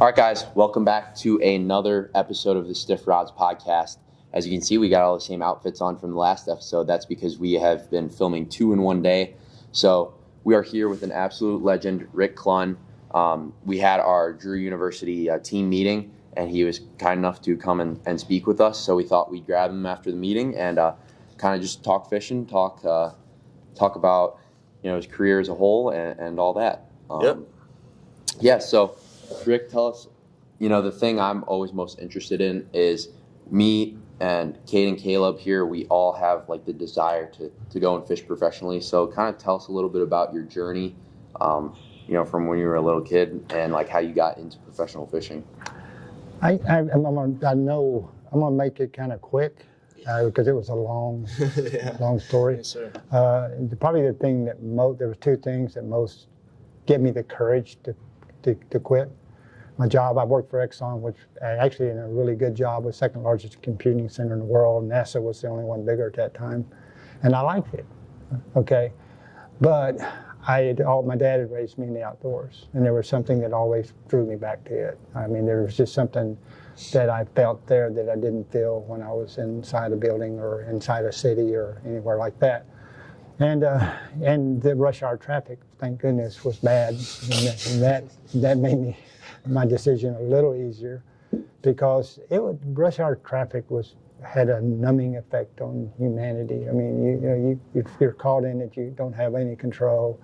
All right, guys, welcome back to another episode of the Stiff Rods podcast. As you can see, we got all the same outfits on from the last episode. That's because we have been filming 2 in 1 day. So we are here with an absolute legend, Rick Clunn. We had our Drew University team meeting, and he was kind enough to come and speak with us. So we thought we'd grab him after the meeting and kind of just talk fishing, talk about his career as a whole and all that. Yeah. So Rick, tell us. The thing I'm always most interested in is me and Kate and Caleb here. We all have like the desire to go and fish professionally. So kind of tell us a little bit about your journey, from when you were a little kid and like how you got into professional fishing. I'm gonna make it kind of quick because it was a long, long story. Yes, sir. Probably the thing that there was 2 things that most gave me the courage to quit. My job, I worked for Exxon, which actually in a really good job, was second largest computing center in the world. NASA was the only one bigger at that time, and I liked it. Okay, but my dad had raised me in the outdoors, and there was something that always drew me back to it. I mean, there was just something that I felt there that I didn't feel when I was inside a building or inside a city or anywhere like that. And the rush hour traffic, thank goodness, was bad, and that made my decision a little easier, because rush hour traffic had a numbing effect on humanity. I mean, if you're caught in it, you don't have any control,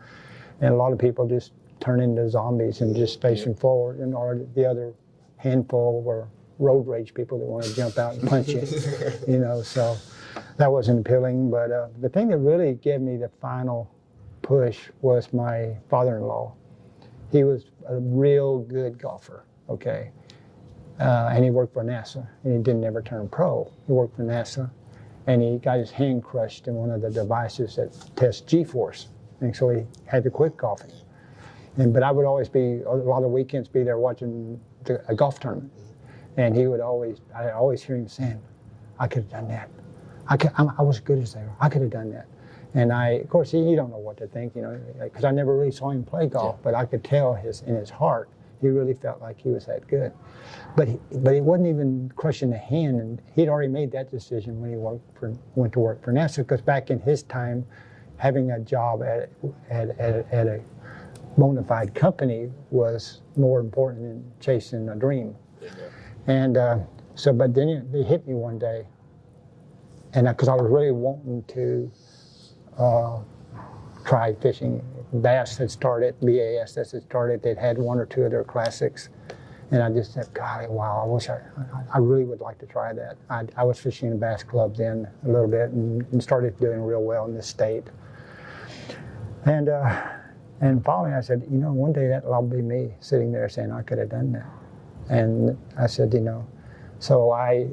and a lot of people just turn into zombies and just facing forward, or the other handful were road rage people that want to jump out and punch you, so that wasn't appealing. But the thing that really gave me the final push was my father-in-law. He was a real good golfer, okay? And he worked for NASA, and he didn't ever turn pro. He worked for NASA, and he got his hand crushed in one of the devices that tests G-force, and so he had to quit golfing. But I would always a lot of weekends be there watching a golf tournament, and I'd always hear him saying, I could have done that. I was as good as they were. I could have done that. And of course, you don't know what to think, because I never really saw him play golf, but I could tell in his heart, he really felt like he was that good. But he wasn't even crushing the hand, and he'd already made that decision when he went to work for NASA, because back in his time, having a job at a bona fide company was more important than chasing a dream. Yeah. And but then they hit me one day, and because I was really wanting to try fishing. BAS had started, they'd had 1 or 2 of their classics, and I just said, God, wow, I really would like to try that. I was fishing in a bass club then a little bit and started doing real well in this state. And finally I said, one day that'll be me sitting there saying I could have done that. And I said, so I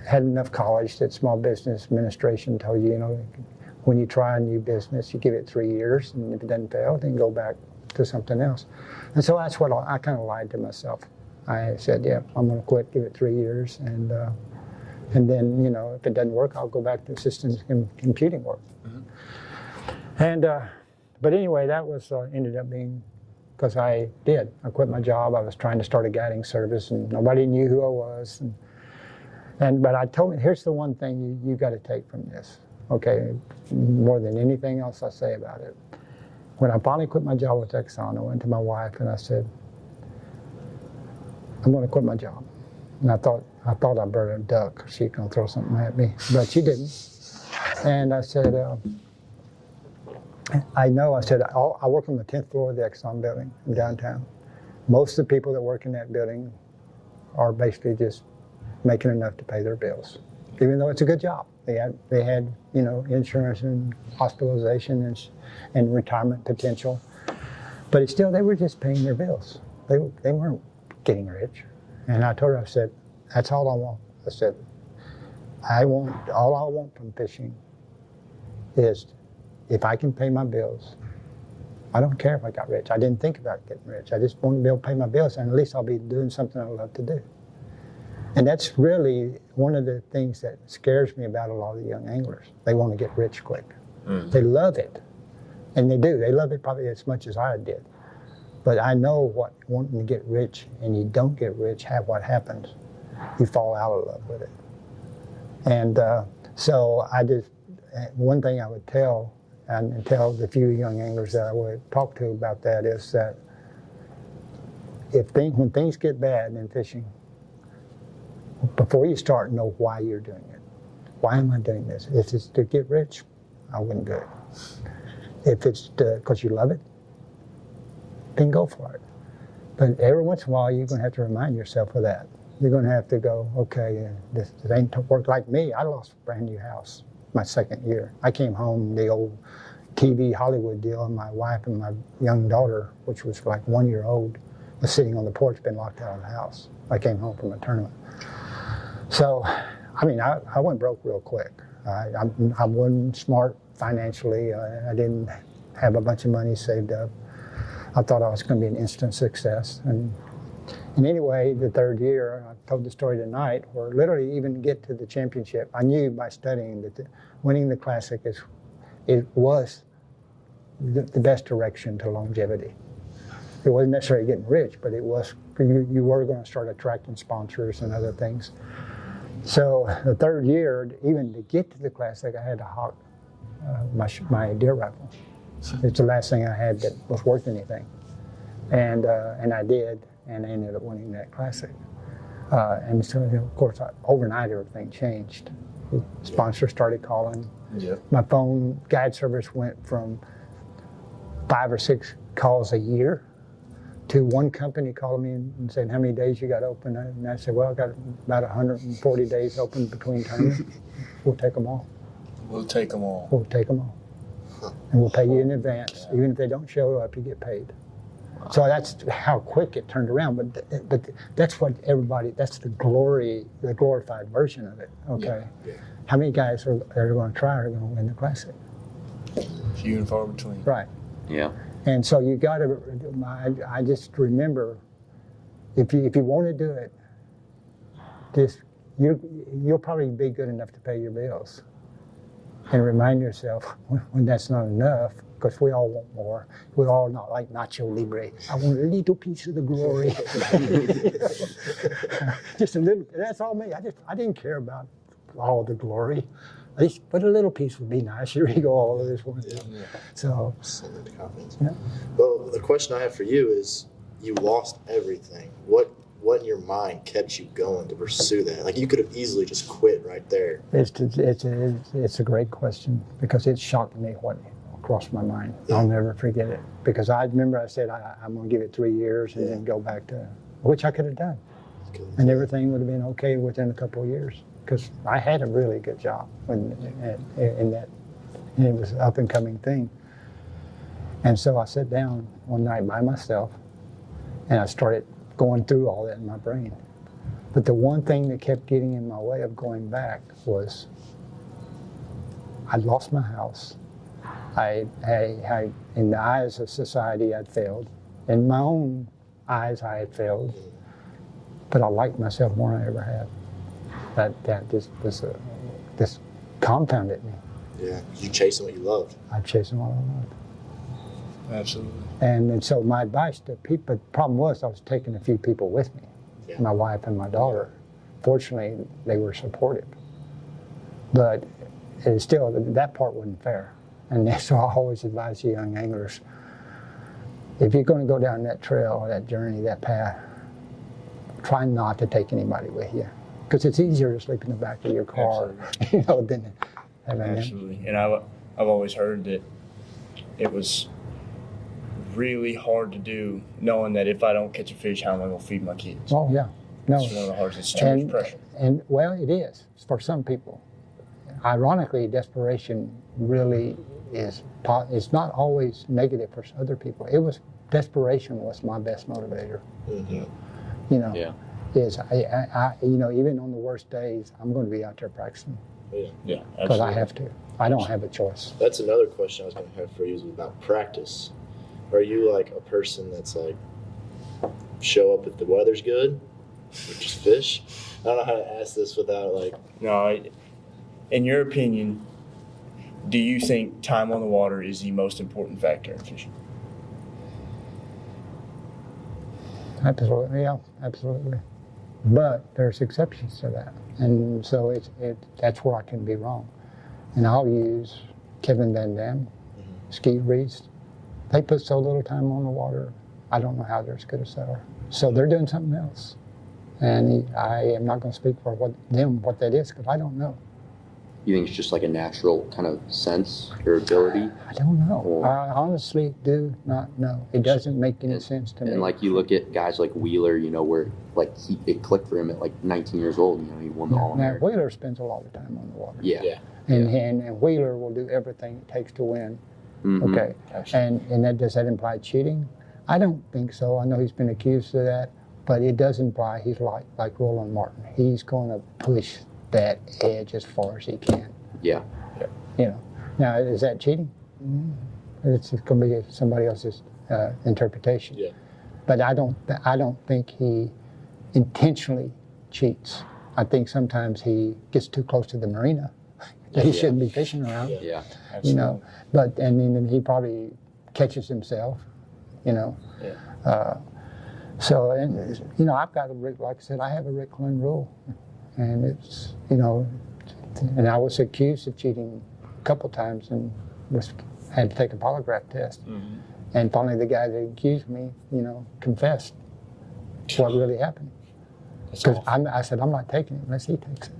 had enough college that small business administration told you, when you try a new business, you give it 3 years, and if it doesn't fail, then go back to something else. And so that's what I kind of lied to myself. I said, yeah, I'm going to quit, give it 3 years, and then, if it doesn't work, I'll go back to systems and computing work. Mm-hmm. But anyway, that was ended up being, because I quit my job. I was trying to start a guiding service, and nobody knew who I was. But I told me, here's the one thing you got to take from this. Okay, more than anything else I say about it. When I finally quit my job with Exxon, I went to my wife and I said, I'm going to quit my job. And I thought I better a duck, or she's going to throw something at me, but she didn't. And I said, I work on the 10th floor of the Exxon building in downtown. Most of the people that work in that building are basically just making enough to pay their bills, even though it's a good job. They had insurance and hospitalization and retirement potential, but they were just paying their bills. They weren't getting rich. And I told her, I said, that's all I want. I said, all I want from fishing is if I can pay my bills. I don't care if I got rich. I didn't think about getting rich. I just want to be able to pay my bills, and at least I'll be doing something I love to do. And that's really one of the things that scares me about a lot of the young anglers. They want to get rich quick. Mm-hmm. They love it. And they do. They love it probably as much as I did. But I know what wanting to get rich and you don't get rich, what happens. You fall out of love with it. And so one thing I would tell, and tell the few young anglers that I would talk to about that is that when things get bad in fishing, before you start, know why you're doing it. Why am I doing this? If it's to get rich, I wouldn't do it. If it's because you love it, then go for it. But every once in a while, you're going to have to remind yourself of that. You're going to have to go, okay, this ain't work like me. I lost a brand new house my second year. I came home, the old TV Hollywood deal, and my wife and my young daughter, which was like 1 year old, was sitting on the porch, been locked out of the house. I came home from a tournament. So, I mean, I went broke real quick. I wasn't smart financially. I didn't have a bunch of money saved up. I thought I was going to be an instant success. And anyway, the third year, I told the story tonight, where literally even to get to the championship, I knew by studying that winning the Classic was the best direction to longevity. It wasn't necessarily getting rich, but it was, you were going to start attracting sponsors and other things. So the third year, even to get to the Classic, I had to hawk my deer rifle. It's the last thing I had that was worth anything. And I did, and I ended up winning that Classic. And so, of course, overnight everything changed. Sponsors started calling. Yep. My phone guide service went from 5 or 6 calls a year to one company calling me and saying, how many days you got open? And I said, well, I got about 140 days open between tournaments. We'll take them all. We'll take them all. We'll take them all. And we'll pay you in advance. Even if they don't show up, you get paid. Wow. So that's how quick it turned around. But that's what that's the glorified version of it. Okay. Yeah. How many guys are going to try are going to win the Classic? Few and far between. Right. Yeah. And so you got to. I just remember, if you want to do it, you'll probably be good enough to pay your bills. And remind yourself when that's not enough, because we all want more. We're all not like Nacho Libre. I want a little piece of the glory. Just a little. That's all me. I didn't care about all the glory. But a little piece would be nice. Here you go, all of this one. Yeah. So. Confidence. Yeah. Well, the question I have for you is: you lost everything. What in your mind kept you going to pursue that? Like, you could have easily just quit right there. It's a great question, because it shocked me what crossed my mind. Yeah. I'll never forget it, because I remember I said I'm going to give it 3 years and then go back to, which I could have done, and everything would have been okay within a couple of years, because I had a really good job in that, and it was an up and coming thing. And so I sat down one night by myself, and I started going through all that in my brain. But the one thing that kept getting in my way of going back was I'd lost my house. I in the eyes of society, I'd failed. In my own eyes, I had failed. But I liked myself more than I ever had. That just compounded me. Yeah, you chasing what you loved. I'm chasing what I loved. Absolutely. And so my advice to people, the problem was I was taking a few people with me, my wife and my daughter. Fortunately, they were supportive. But it's still, that part wasn't fair. And so I always advise the young anglers, if you're going to go down that trail, or that journey, that path, try not to take anybody with you. Because it's easier to sleep in the back of your car, than having them. Absolutely. And I've always heard that it was really hard to do, knowing that if I don't catch a fish, how am I going to feed my kids? Oh, yeah. No. It's one of the hardest. It's too much pressure. And, well, it is for some people. Ironically, desperation really is, it's not always negative for other people. Desperation was my best motivator. Mm-hmm. Is I even on the worst days, I'm going to be out there practicing. Yeah, because I have to. I don't have a choice. That's another question I was going to have for you, is about practice. Are you like a person that's like, show up if the weather's good, or just fish? I don't know how to ask this without like. No, in your opinion, do you think time on the water is the most important factor in fishing? Absolutely, yeah, absolutely. But there's exceptions to that, and so that's where I can be wrong. And I'll use Kevin Van Dam, Ski Reese. They put so little time on the water. I don't know how they're as good as they are. So they're doing something else, and I am not going to speak for what that is because I don't know. You think it's just like a natural kind of sense or ability? I don't know. I honestly do not know. It doesn't make any sense to me. And like you look at guys like Wheeler, where like it clicked for him at like 19 years old. He won the All-American. Now Wheeler spends a lot of time on the water. Yeah. And Wheeler will do everything it takes to win. Mm-hmm. Okay. And does that imply cheating? I don't think so. I know he's been accused of that, but it does imply he's like Roland Martin. He's going to push that edge as far as he can. Yeah. Now, is that cheating? It's going to be somebody else's interpretation. Yeah. But I don't think he intentionally cheats. I think sometimes he gets too close to the marina that he shouldn't be fishing around. Yeah. But and then he probably catches himself. So I've got like I said, I have a Rick Clunn rule, and it's and I was accused of cheating a couple times and had to take a polygraph test. Mm-hmm. And finally, the guy that accused me, confessed what really happened. Because I said, I'm not taking it unless he takes it.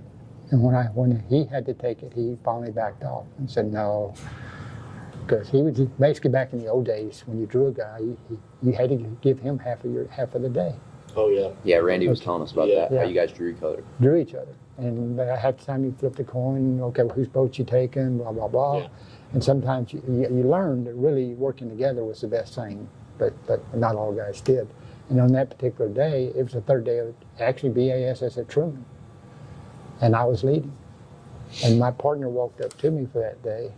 And when he had to take it, he finally backed off and said no. Because he was basically back in the old days when you drew a guy, you had to give him half of the day. Oh yeah. Yeah, Randy was telling us about that. Yeah. How you guys drew each other. And half the time you flip the coin, okay, well, whose boat you taking, blah, blah, blah. Yeah. And sometimes you learn that really working together was the best thing, but not all guys did. And on that particular day, it was the third day of actually BASS at Truman. And I was leading. And my partner walked up to me for that day.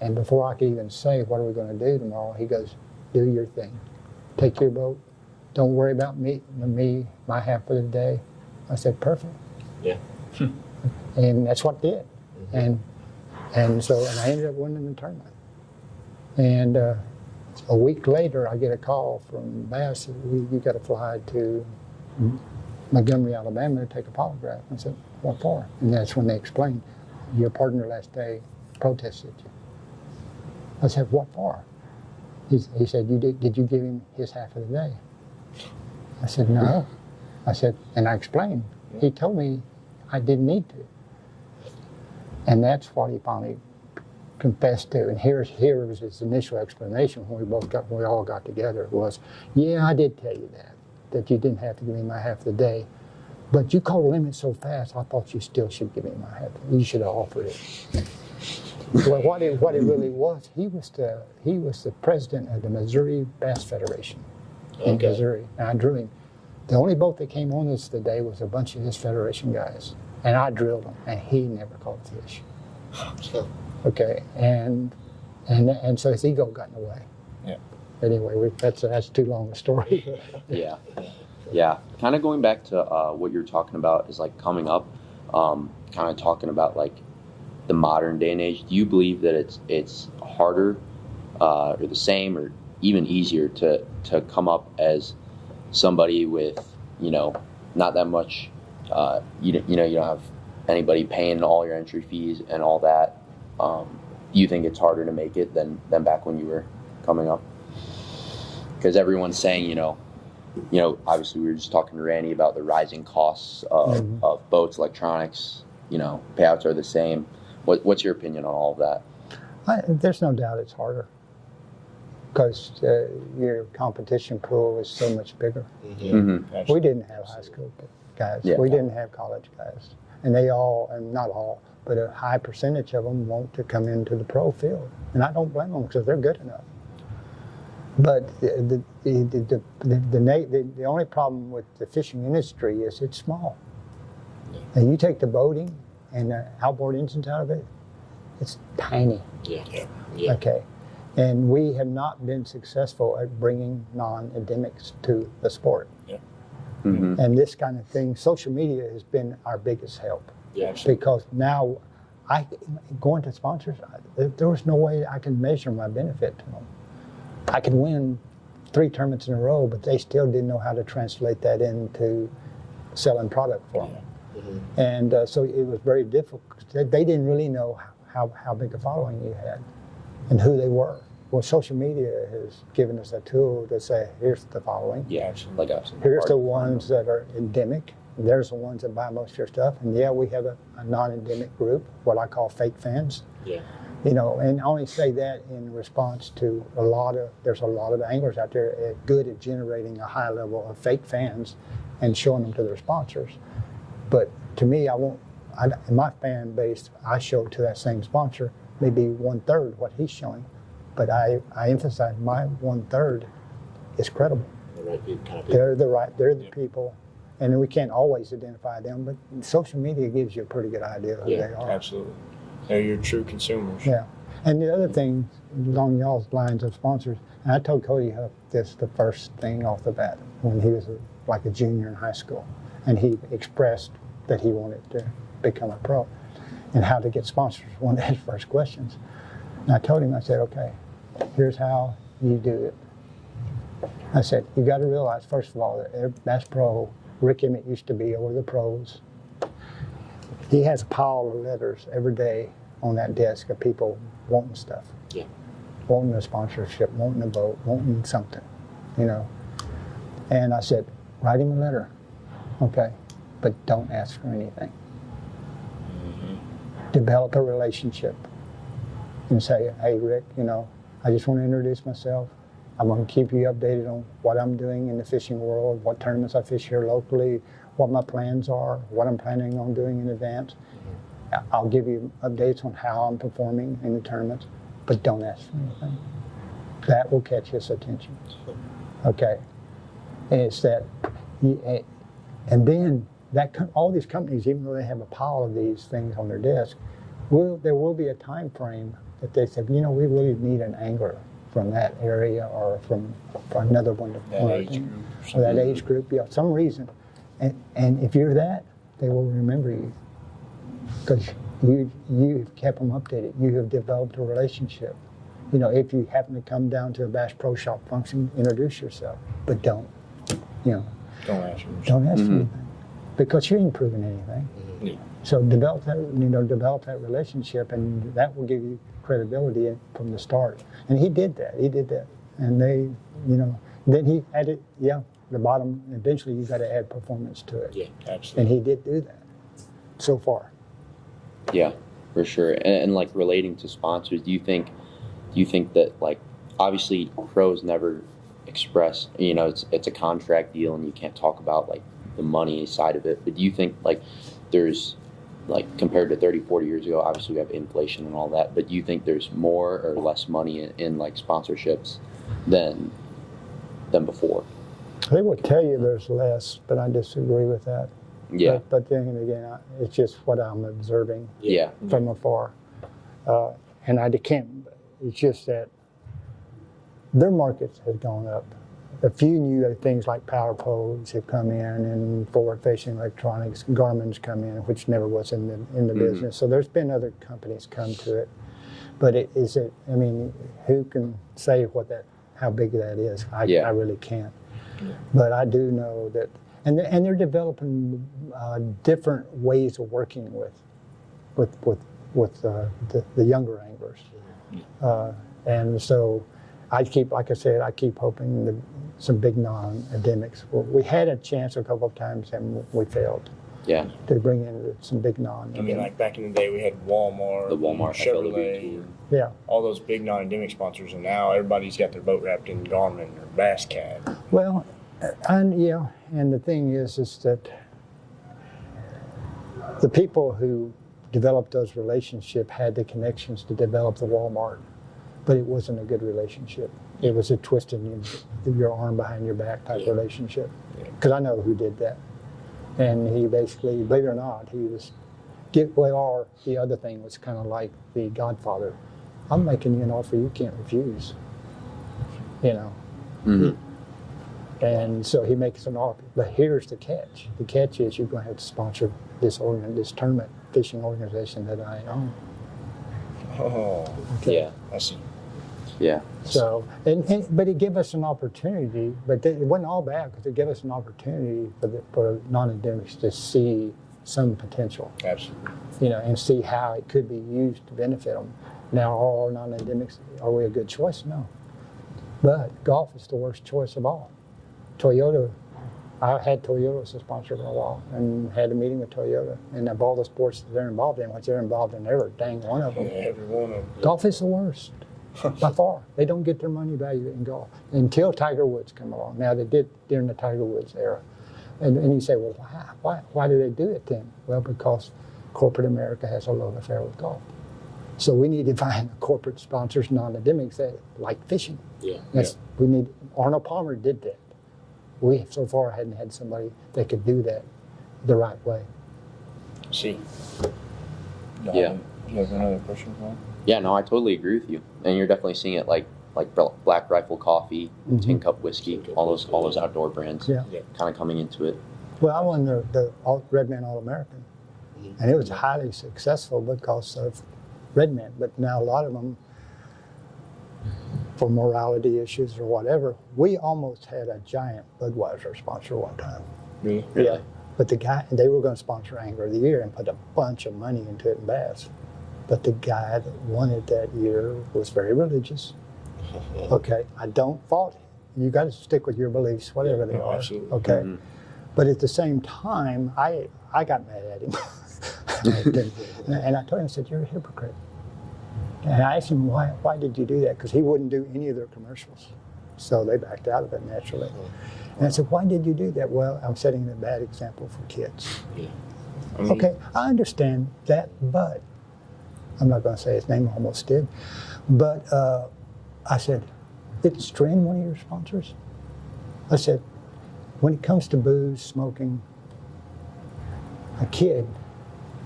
And before I could even say, what are we going to do tomorrow, he goes, do your thing. Take your boat. Don't worry about me, my half of the day. I said, perfect. Yeah. And that's what I did. And I ended up winning the tournament. And a week later, I get a call from Bass, you got to fly to Montgomery, Alabama to take a polygraph. I said, what for? And that's when they explained, your partner last day protested you. I said, what for? He said, did you give him his half of the day? I said, no. I said, and I explained. He told me I didn't need to. And that's what he finally confessed to. And here was his initial explanation when we all got together was, yeah, I did tell you that you didn't have to give me my half of the day. But you called the limit so fast, I thought you still should give me my half. You should have offered it. Well, what it really was, he was the president of the Missouri Bass Federation in Missouri. And I drew him. The only boat that came on us today was a bunch of his federation guys. And I drilled him, and he never caught a fish. Okay, and so his ego got in the way. Yeah. Anyway, that's too long a story. Yeah. Kind of going back to what you're talking about is like coming up, kind of talking about like the modern day and age. Do you believe that it's harder or the same or even easier to come up as somebody with not that much you don't have anybody paying all your entry fees and all that? Do you think it's harder to make it than back when you were coming up? Because everyone's saying obviously we were just talking to Randy about the rising costs of boats, electronics. Payouts are the same. What's your opinion on all of that? There's no doubt it's harder because your competition pool is so much bigger. Mm-hmm. We didn't have high school guys. Yeah. We didn't have college guys. And they all, and not all, but a high percentage of them want to come into the pro field. And I don't blame them because they're good enough. But the only problem with the fishing industry is it's small. And you take the boating and the outboard engines out of it, it's tiny. Yeah. Okay. And we have not been successful at bringing non-endemics to the sport. Yeah. Mm-hmm. And this kind of thing, social media has been our biggest help. Yeah. Because now, going to sponsors, there was no way I can measure my benefit to them. I could win 3 tournaments in a row, but they still didn't know how to translate that into selling product for them. Mm-hmm. And so it was very difficult. They didn't really know how big a following you had and who they were. Well, social media has given us a tool to say, here's the following. Yeah, absolutely. Here's the ones that are endemic. There's the ones that buy most of your stuff. And yeah, we have a non-endemic group, what I call fake fans. Yeah. You know, and I only say that in response to there's a lot of anglers out there good at generating a high level of fake fans and showing them to their sponsors. But to me, in my fan base, I show to that same sponsor maybe 1/3 what he's showing. But I emphasize my 1/3 is credible. The right kind of people. They're the people. And we can't always identify them, but social media gives you a pretty good idea of who they are. Absolutely. They're your true consumers. Yeah. And the other thing, along y'all's lines of sponsors, and I told Cody Huff this the first thing off the bat when he was like a junior in high school, and he expressed that he wanted to become a pro and how to get sponsors, one of his first questions. And I told him, I said, okay, here's how you do it. I said, you got to realize, first of all, that Bass Pro, Rick Emmett used to be over the pros. He has a pile of letters every day on that desk of people wanting stuff. Yeah. Wanting a sponsorship, wanting a boat, wanting something, you know. And I said, write him a letter, okay, but don't ask for anything. Mm-hmm. Develop a relationship and say, hey, Rick, you know, I just want to introduce myself. I'm going to keep you updated on what I'm doing in the fishing world, what tournaments I fish here locally, what my plans are, what I'm planning on doing in advance. Mm-hmm. I'll give you updates on how I'm performing in the tournaments, but don't ask for anything. That will catch his attention. Okay. And it's that, and then all these companies, even though they have a pile of these things on their desk, there will be a time frame that they say, you know, we really need an angler from that area or from another one. Or that age group, yeah, some reason. And if you're that, they will remember you because you've kept them updated. You have developed a relationship. You know, if you happen to come down to a Bass Pro Shop function, introduce yourself, but don't, you know. Don't ask for Don't ask for anything because you ain't proving anything. Yeah. So develop that relationship, and that will give you credibility from the start. And he did that. And they, you know, then he added, the bottom, eventually you got to add performance to it. Yeah, absolutely. And he did do that so far. Yeah, for sure. And like relating to sponsors, do you think that, like, obviously pros never express, you know, it's a contract deal and you can't talk about like the money side of it, but do you think like there's, like, compared to 30, 40 years ago, obviously we have inflation and all that, but do you think there's more or less money in like sponsorships than before? They will tell you there's less, but I disagree with that. Yeah. But then again, it's just what I'm observing Yeah. from afar. And I can't, it's just that their market has gone up. A few new things like power poles have come in, and forward facing electronics, Garmin's come in, which never was in the business. So there's been other companies come to it. But I mean, who can say how big that is? I really can't. But I do know that, and they're developing different ways of working with the younger anglers. And so I keep hoping some big non-endemics. We had a chance a couple of times and we failed. Yeah. To bring in some big non-endemics. I mean, like back in the day, we had Walmart, The Walmart Chevrolet, yeah, all those big non-endemic sponsors, and now everybody's got their boat wrapped in Garmin or Bass Cat. well, and the thing is that the people who developed those relationships had the connections to develop the Walmart, but it wasn't a good relationship. It was a twisting your arm behind your back type relationship. Because I know who did that. And he basically, believe it or not, or the other thing was kind of like the Godfather. I'm making you an offer you can't refuse. You know. Mm-hmm. And so he makes an offer. But here's the catch. The catch is you're going to have to sponsor this tournament fishing organization that I own. Oh, Okay. Yeah. I see. Yeah. So, but it gave us an opportunity, but it wasn't all bad because it gave us an opportunity for non-endemics to see some potential, Absolutely. and see how it could be used to benefit them. Now, are all non-endemics, are we a good choice? No. But golf is the worst choice of all. Toyota, I had Toyota as a sponsor for a while and had a meeting with Toyota. And of all the sports that they're involved in, which they're involved in every dang one of them, Every one of them. golf is the worst. By far. They don't get their money value in golf until Tiger Woods come along. Now, they did during the Tiger Woods era. And you say, well, why do they do it then? Well, because corporate America has a love affair with golf. So we need to find corporate sponsors, non-endemics, that like fishing. Yeah. We need. Arnold Palmer did that. We so far hadn't had somebody that could do that the right way. See. Yeah. Do you have another question, Clunn? Yeah, no, I totally agree with you. And you're definitely seeing it like Black Rifle Coffee, Tin Cup Whiskey, all those outdoor brands Yeah. kind of coming into it. Well, I won the Redman All-American, and it was highly successful because of Redman. But now a lot of them, for morality issues or whatever, we almost had a giant Budweiser sponsor one time. Really? Yeah. But they were going to sponsor Angler of the Year and put a bunch of money into it in Bass. But the guy that won it that year was very religious. Okay, I don't fault him. You got to stick with your beliefs, whatever they are. Absolutely. Okay, Mm-hmm. but at the same time, I got mad at him, and I told him, I said, "You're a hypocrite." And I asked him, "Why did you do that?" Because he wouldn't do any of their commercials, so they backed out of it naturally. And I said, "Why did you do that?" Well, I'm setting a bad example for kids. Yeah. I mean, Okay, I understand that, but I'm not going to say his name, I almost did. But I said, "Did Stren one of your sponsors?" I said, "When it comes to booze, smoking, a kid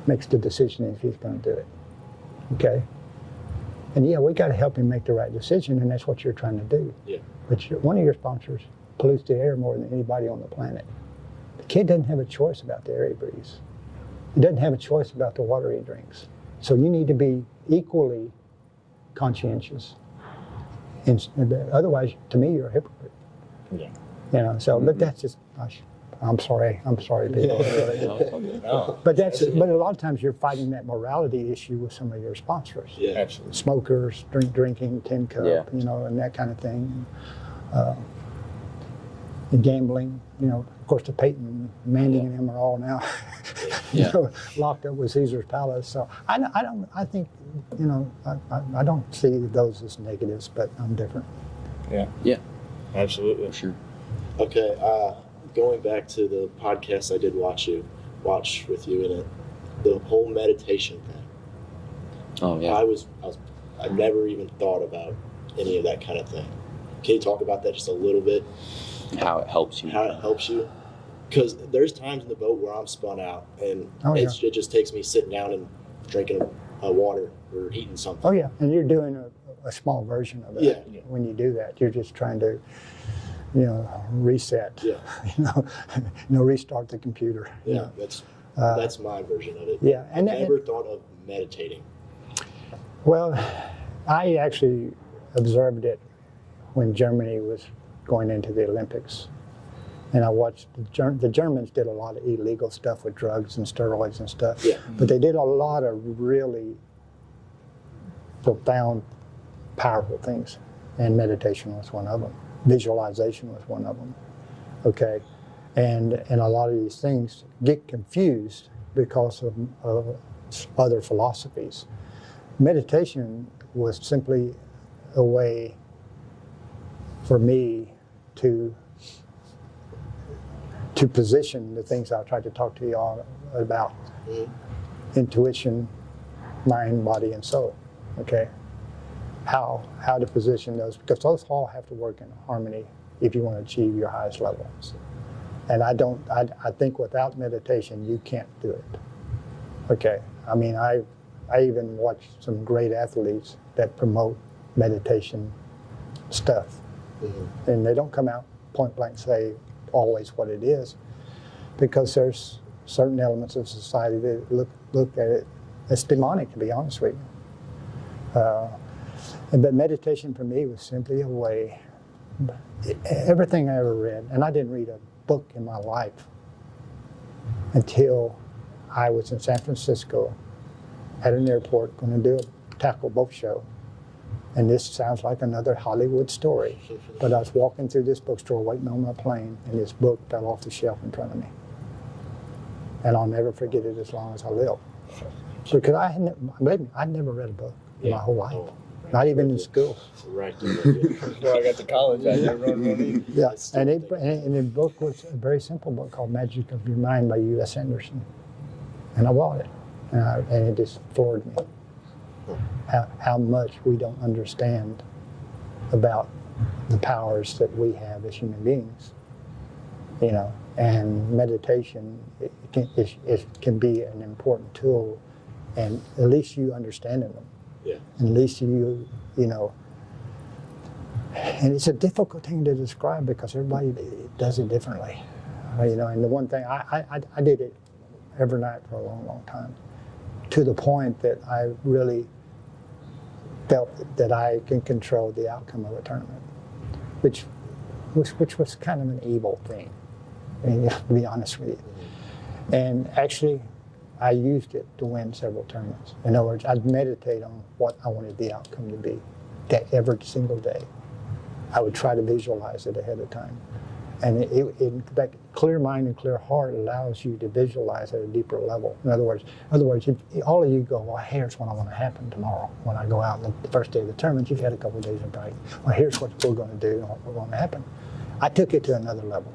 makes the decision if he's going to do it." Okay? And yeah, we got to help him make the right decision, and that's what you're trying to do. Yeah. But one of your sponsors pollutes the air more than anybody on the planet. The kid doesn't have a choice about the air he breathes. He doesn't have a choice about the water he drinks. So you need to be equally conscientious. And otherwise, to me, you're a hypocrite. Yeah. So, but that's just, I'm sorry, people. No. But a lot of times you're fighting that morality issue with some of your sponsors. Yeah. Absolutely. Smokers, drinking, tin cup, Yeah. And that kind of thing. And gambling, of course, the Peyton Manning and them are all now, Yeah. locked up with Caesar's Palace. So I think, I don't see those as negatives, but I'm different. Yeah. Yeah, Absolutely. for sure. Okay. Going back to the podcast I did watch with you in it, the whole meditation thing. Oh, yeah. I never even thought about any of that kind of thing. Can you talk about that just a little bit? How it helps you. How it helps you? Because there's times in the boat where I'm spun out, and it just takes me sitting down and drinking water or eating something. Oh, yeah, and you're doing a small version of it. Yeah. When you do that, you're just trying to, reset. Yeah. Restart the computer. Yeah. That's my version of it. Yeah, I never thought of meditating. Well, I actually observed it when Germany was going into the Olympics. And I watched the Germans did a lot of illegal stuff with drugs and steroids and stuff. Yeah. But they did a lot of really profound, powerful things. And meditation was one of them. Visualization was one of them. Okay. And a lot of these things get confused because of other philosophies. Meditation was simply a way for me to position the things I tried to talk to you all about. Intuition, mind, body, and soul. Okay? How to position those, because those all have to work in harmony if you want to achieve your highest levels. And I think without meditation, you can't do it. Okay? I mean, I even watch some great athletes that promote meditation stuff. And they don't come out point blank say always what it is, because there's certain elements of society that look at it as demonic, to be honest with you. But meditation for me was simply a way. Everything I ever read, and I didn't read a book in my life until I was in San Francisco at an airport going to do a tackle boat show. And this sounds like another Hollywood story, but I was walking through this bookstore waiting on my plane, and this book fell off the shelf in front of me. And I'll never forget it as long as I live. Because believe me, I'd never read a book in my whole life, not even in school. Right. Before I got to college, I didn't run either. Yeah, and the book was a very simple book called Magic of Your Mind by U.S. Anderson. And I bought it, and it just floored me. How much we don't understand about the powers that we have as human beings, you know. And meditation it can be an important tool, and at least you understanding them. Yeah. And at least you know. And it's a difficult thing to describe because everybody does it differently, you know. And the one thing I did it every night for a long, long time, to the point that I really felt that I can control the outcome of a tournament, which was kind of an evil thing, I mean, to be honest with you. And actually, I used it to win several tournaments. In other words, I'd meditate on what I wanted the outcome to be every single day. I would try to visualize it ahead of time. And that clear mind and clear heart allows you to visualize at a deeper level. In other words, if all of you go, well, here's what I want to happen tomorrow when I go out the first day of the tournament. You've had a couple of days of practice. Well, here's what we're going to do and what we're going to happen. I took it to another level,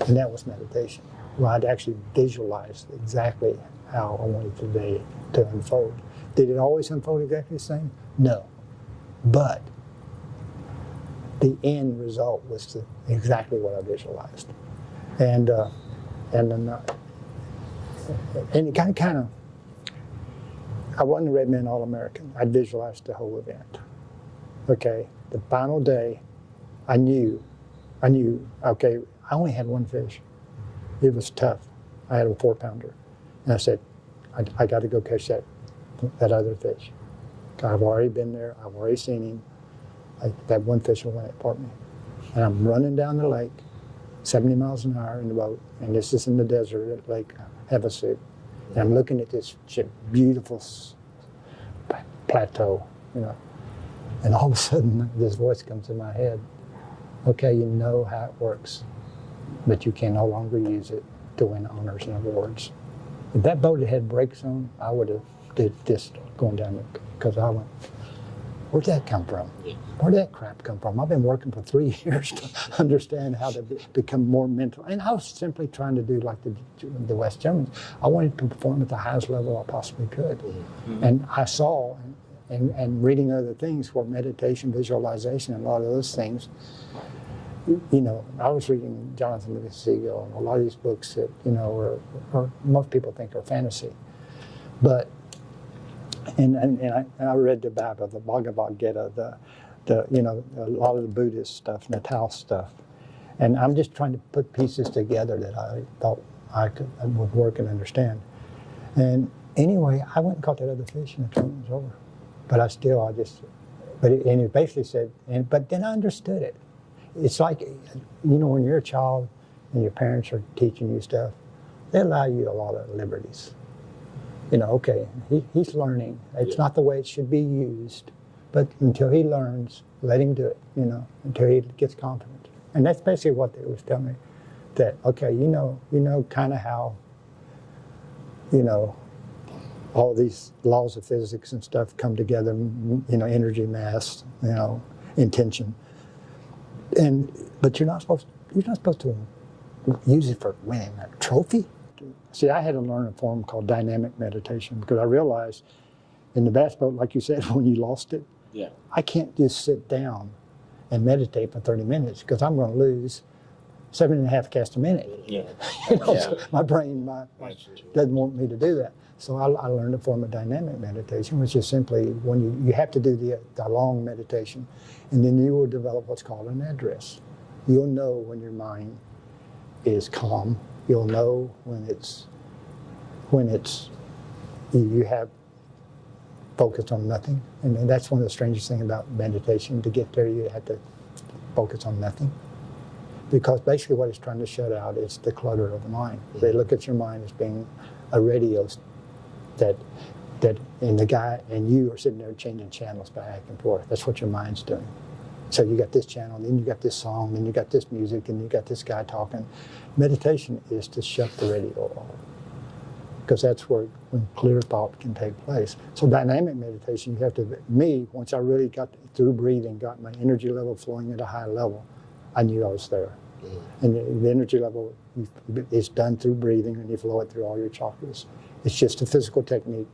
and that was meditation, where I'd actually visualize exactly how I wanted the day to unfold. Did it always unfold exactly the same? No. But the end result was exactly what I visualized, and it kind of. I wasn't a Redman All-American. I visualized the whole event. Okay, the final day, I knew. Okay, I only had one fish. It was tough. I had a 4-pounder, and I said, I got to go catch that other fish. I've already been there. I've already seen him. That one fish will win it for me. And I'm running down the lake, 70 miles an hour in the boat, and this is in the desert at Lake Havasu. And I'm looking at this beautiful plateau, you know. And all of a sudden, this voice comes in my head. Okay, you know how it works, but you can no longer use it to win honors and awards. If that boat had brakes on, I would have did this going down there, because I went, where'd that come from? Where'd that crap come from? I've been working for 3 years to understand how to become more mental. And I was simply trying to do like the West Germans. I wanted to perform at the highest level I possibly could. Mm-hmm. And I saw, and reading other things for meditation, visualization, and a lot of those things, you know, I was reading Jonathan Louis Siegel and a lot of these books that, you know, are most people think are fantasy. But And I read the Bible, the Bhagavad Gita, the you know, a lot of the Buddhist stuff and the Tao stuff, and I'm just trying to put pieces together that I thought I would work and understand. And anyway, I went and caught that other fish, and the tournament was over. But it basically said, but then I understood it. It's like, you know, when you're a child and your parents are teaching you stuff, they allow you a lot of liberties. You know, okay, he's learning. It's not the way it should be used, but until he learns, let him do it, you know, until he gets confident. And that's basically what they was telling me, that, okay, you know kind of how, you know, all these laws of physics and stuff come together, you know, energy, mass, you know, intention. But you're not supposed to use it for winning a trophy. See, I had to learn a form called dynamic meditation, because I realized in the bass boat, like you said, when you lost it, I can't just sit down and meditate for 30 minutes, because I'm going to lose 7.5 casts a minute. Yeah. You know, so my brain doesn't want me to do that. So I learned a form of dynamic meditation, which is simply when you have to do the long meditation, and then you will develop what's called an address. You'll know when your mind is calm. You'll know when you have focus on nothing. And that's one of the strangest things about meditation. To get there, you have to focus on nothing. Because basically what it's trying to shut out is the clutter of the mind. They look at your mind as being a radio that and the guy and you are sitting there changing channels back and forth. That's what your mind's doing. So you got this channel, then you got this song, then you got this music, and you got this guy talking. Meditation is to shut the radio off, because that's when clear thought can take place. So dynamic meditation, you have to, once I really got through breathing, got my energy level flowing at a high level, I knew I was there. And the energy level is done through breathing, and you flow it through all your chakras. It's just a physical technique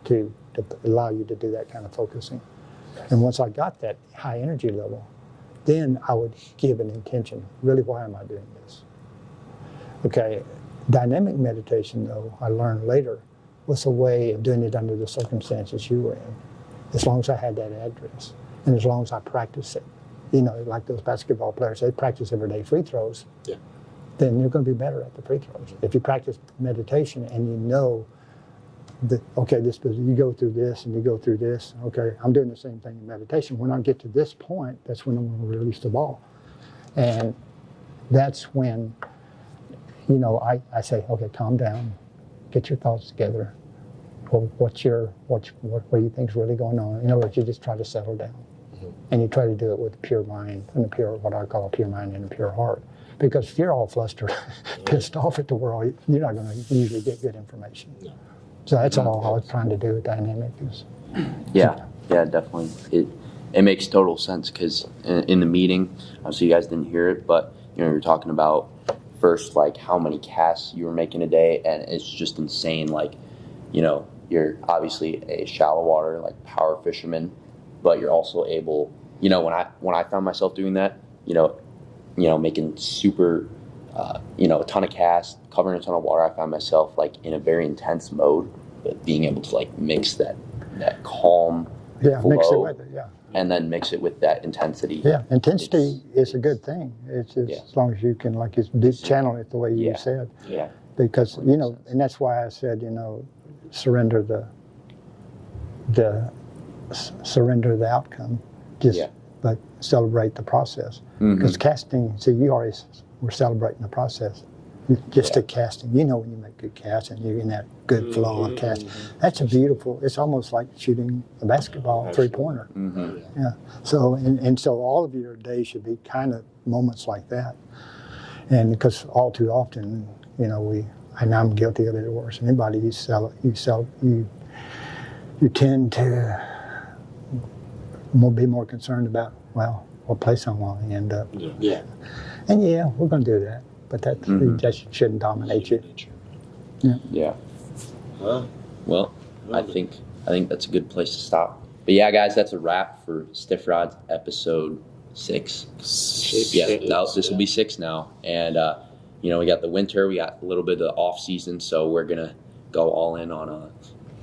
to allow you to do that kind of focusing. And once I got that high energy level, then I would give an intention. Really, why am I doing this? Okay, dynamic meditation, though, I learned later, was a way of doing it under the circumstances you were in, as long as I had that address, and as long as I practiced it. You know, like those basketball players, they practice every day free throws. Yeah. Then you're going to be better at the free throws. If you practice meditation and you know that, okay, you go through this and you go through this, okay, I'm doing the same thing in meditation. When I get to this point, that's when I'm going to release the ball. And that's when, you know, I say, okay, calm down, get your thoughts together. Well, what do you think's really going on? In other words, you just try to settle down. And you try to do it with a pure mind and a pure, what I call a pure mind and a pure heart. Because if you're all flustered, pissed off at the world, you're not going to usually get good information. No. So that's all I was trying to do with dynamic. Yeah, definitely. It makes total sense, because in the meeting, obviously you guys didn't hear it, but you know, you're talking about first like how many casts you were making a day, and it's just insane. Like, you know, you're obviously a shallow water like power fisherman, but you're also able, you know, when I found myself doing that, you know, making super, you know, a ton of casts, covering a ton of water, I found myself like in a very intense mode, but being able to like mix that calm flow, mix it with it, and then mix it with that intensity. Yeah, intensity is a good thing. It's just, as long as you can channel it the way you said. Yeah. Because 100%. You know, and that's why I said, you know, surrender the outcome, but celebrate the process. Because casting, see, you always were celebrating the process. Just the casting, you know, when you make good casts and you're in that good flow of casting, that's a beautiful. It's almost like shooting a basketball three-pointer. Yeah. So and so all of your days should be kind of moments like that. And because all too often, you know, and I'm guilty of it worse than anybody. You tend to be more concerned about, well, what place I'm going to end up. Yeah. And we're going to do that, but that shouldn't dominate you. Yeah. Well, I think that's a good place to stop. But yeah, guys, that's a wrap for Stiff Rods episode 6. This will be 6 now, and you know, we got the winter, we got a little bit of the off season, so we're gonna go all in on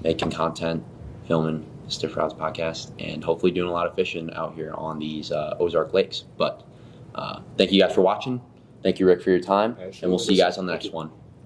making content, filming the Stiff Rods podcast, and hopefully doing a lot of fishing out here on these Ozark lakes. But thank you guys for watching. Thank you, Rick, for your time, and we'll see you guys on the next one.